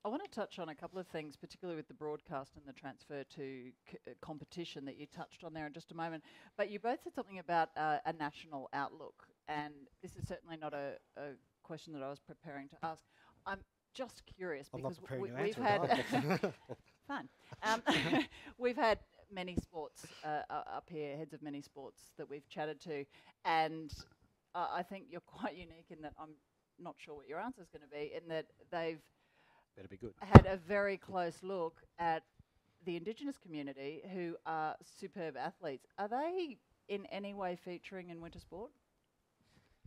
I want to touch on a couple of things, particularly with the broadcast and the transfer to competition that you touched on there in just a moment. But you both said something about a national outlook, and this is certainly not a question that I was preparing to ask. I'm just curious I'm not because preparing to we've answer had it. fun. We've had many sports up here, heads of many sports that we've chatted to, and I think you're quite unique in that I'm not sure what your answer is going to be, in that they've Better be good. had a very close look at the Indigenous community, who are superb athletes. Are they in any way featuring in winter sport?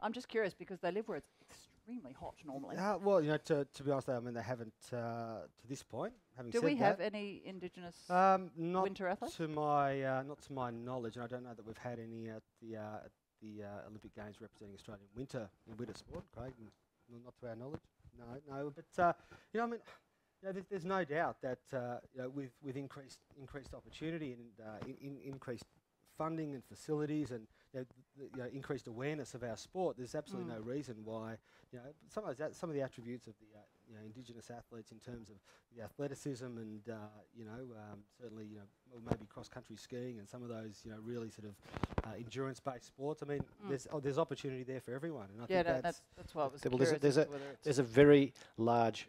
I'm just curious because they live where it's extremely hot normally. Well, to be honest, I mean, they haven't to this point. Having Do said we have that, any Indigenous not winter athletes? to my not to my knowledge, and I don't know that we've had any at the Olympic Games representing Australia in winter sport, Craig. Not to our knowledge. No. But I mean, there's no doubt that with increased opportunity and increased funding and facilities and increased awareness of our sport, there's absolutely no reason why some of the attributes of the Indigenous athletes in terms of the athleticism and certainly maybe cross country skiing and some of those really sort of endurance based sports. I mean, there's opportunity there for everyone, and I think that's why I was Well, curious. there's a very large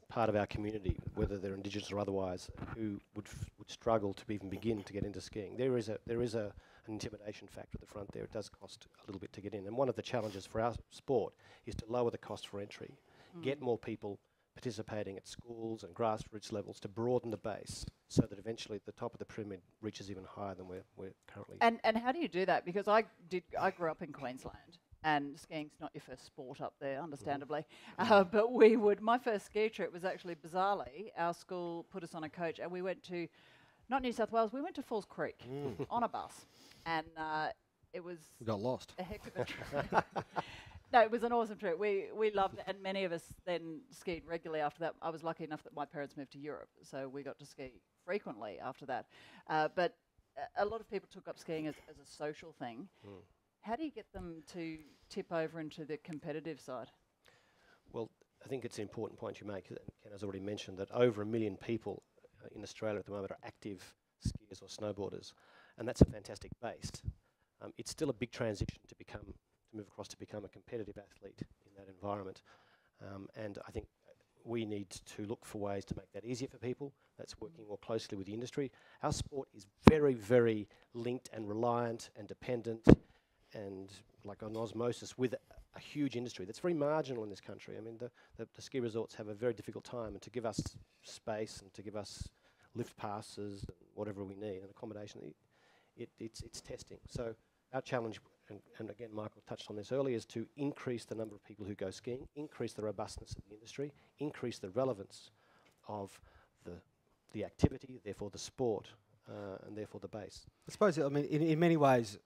part of our community, whether they're Indigenous or otherwise, who would struggle to even begin to get into skiing. There is an intimidation factor at the front there. It does cost a little bit to get in, and one of the challenges for our sport is to lower the cost for entry, get more people participating at schools and grassroots levels to broaden the base, so that eventually the top of the pyramid reaches even higher than we're currently. And how do you do that? Because I grew up in Queensland, and skiing's not your first sport up there, understandably. But my first ski trip was actually, bizarrely, our school put us on a coach, and we went to, not New South Wales, we went to Falls Creek on a bus, and it was we got lost. a heck of a trip. No, it was an awesome trip. We loved it, and many of us then skied regularly after that. I was lucky enough that my parents moved to Europe, so we got to ski frequently after that. But a lot of people took up skiing as a social thing. How do you get them to tip over into the competitive side? Well, I think it's an important point you make. Ken has already mentioned that over 1 million people in Australia at the moment are active skiers or snowboarders, and that's a fantastic base. It's still a big transition to move across to become a competitive athlete in that environment, and I think we need to look for ways to make that easier for people. That's working more closely with the industry. Our sport is very, very linked and reliant and dependent and like on osmosis with a huge industry that's very marginal in this country. I mean, the ski resorts have a very difficult time, and to give us space and to give us lift passes and whatever we need and accommodation, it's testing. So our challenge, and again Michael touched on this earlier, is to increase the number of people who go skiing, increase the robustness of the industry, increase the relevance of the activity, therefore the sport, and therefore the base. I suppose, I mean, in many ways,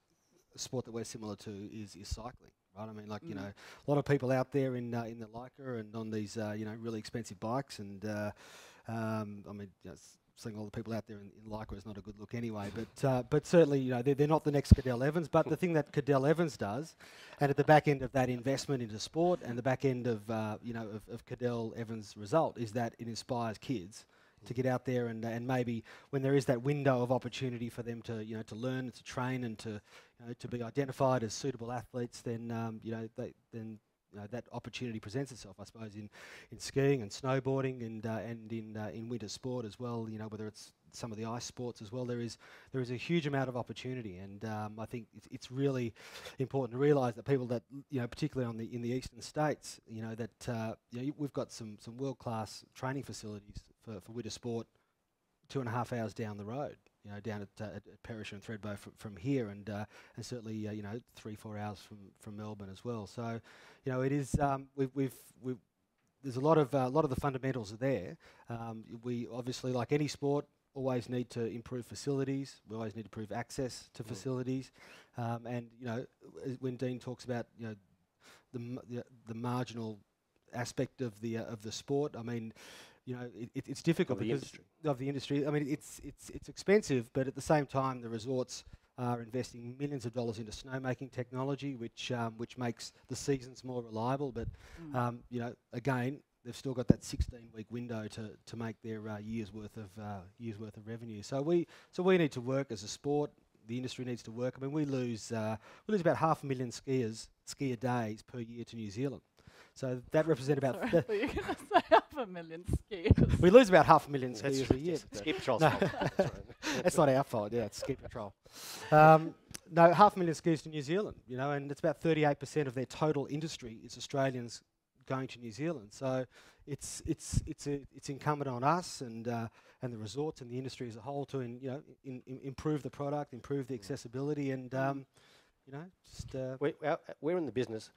a sport that we're similar to is cycling, right? I mean, like, a lot of people out there in the Leica and on these, really expensive bikes, and I mean, seeing all the people out there in Leica is not a good look anyway, but certainly, they're not the next Cadel Evans, but the thing that Cadel Evans does, and at the back end of that investment into sport and the back end of, of Cadel Evans' result, is that it inspires kids to get out there and maybe when there is that window of opportunity for them to to learn and to train and to to be identified as suitable athletes, then that opportunity presents itself, I suppose, in skiing and snowboarding and in winter sport as well. Whether it's some of the ice sports as well, there is a huge amount of opportunity, and I think it's really important to realise that people that particularly in the eastern states, that we've got some world class training facilities for winter sport 2.5 hours down the road, down at Perisher and Thredbo from here, and certainly 3-4 hours from Melbourne as well. So, it is we've there's a lot of the fundamentals are there. We obviously, like any sport, always need to improve facilities. We always need to improve access to facilities, and when Dean talks about the marginal aspect of the sport, I mean, it's difficult of the industry. I mean, it's expensive, but at the same time, the resorts are investing millions of dollars into snowmaking technology, which makes the seasons more reliable. But again, they've still got that 16-week window to make their year's worth of revenue. So we need to work as a sport. The industry needs to work. I mean, we lose about 500,000 skier days per year to New Zealand. So that represents about. Sorry, I thought you were going to say 500,000 skiers. We lose about 500,000 skiers a year. Ski Patrol's No. fault. That's not our fault. Yeah, it's Ski Patrol. No, 500,000 skiers to New Zealand. You know, and it's about 38% of their total industry is Australians going to New Zealand. So it's incumbent on us and the resorts and the industry as a whole to improve the product, improve the accessibility, and just. We're in the business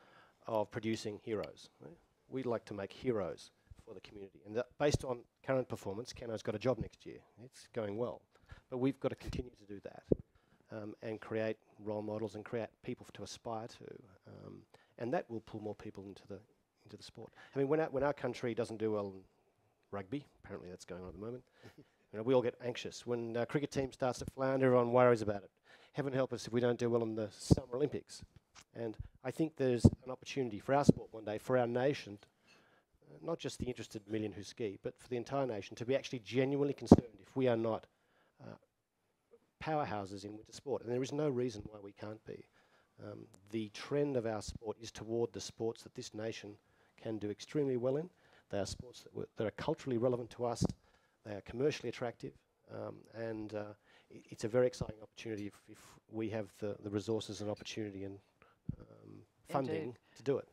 of producing heroes. Right? We'd like to make heroes for the community, and that based on current performance, Kenno's got a job next year. It's going well, but we've got to continue to do that and create role models and create people to aspire to, and that will pull more people into the sport. I mean, when our country doesn't do well in rugby, apparently that's going on at the moment, we all get anxious. When our cricket team starts to flounder, everyone worries about it. Heaven help us if we don't do well in the Summer Olympics. And I think there's an opportunity for our sport one day, for our nation, not just the interested million who ski, but for the entire nation, to be actually genuinely concerned if we are not powerhouses in winter sport. And there is no reason why we can't be. The trend of our sport is toward the sports that this nation can do extremely well in. They are sports that are culturally relevant to us. They are commercially attractive. And it's a very exciting opportunity if we have the resources and opportunity and funding to do it.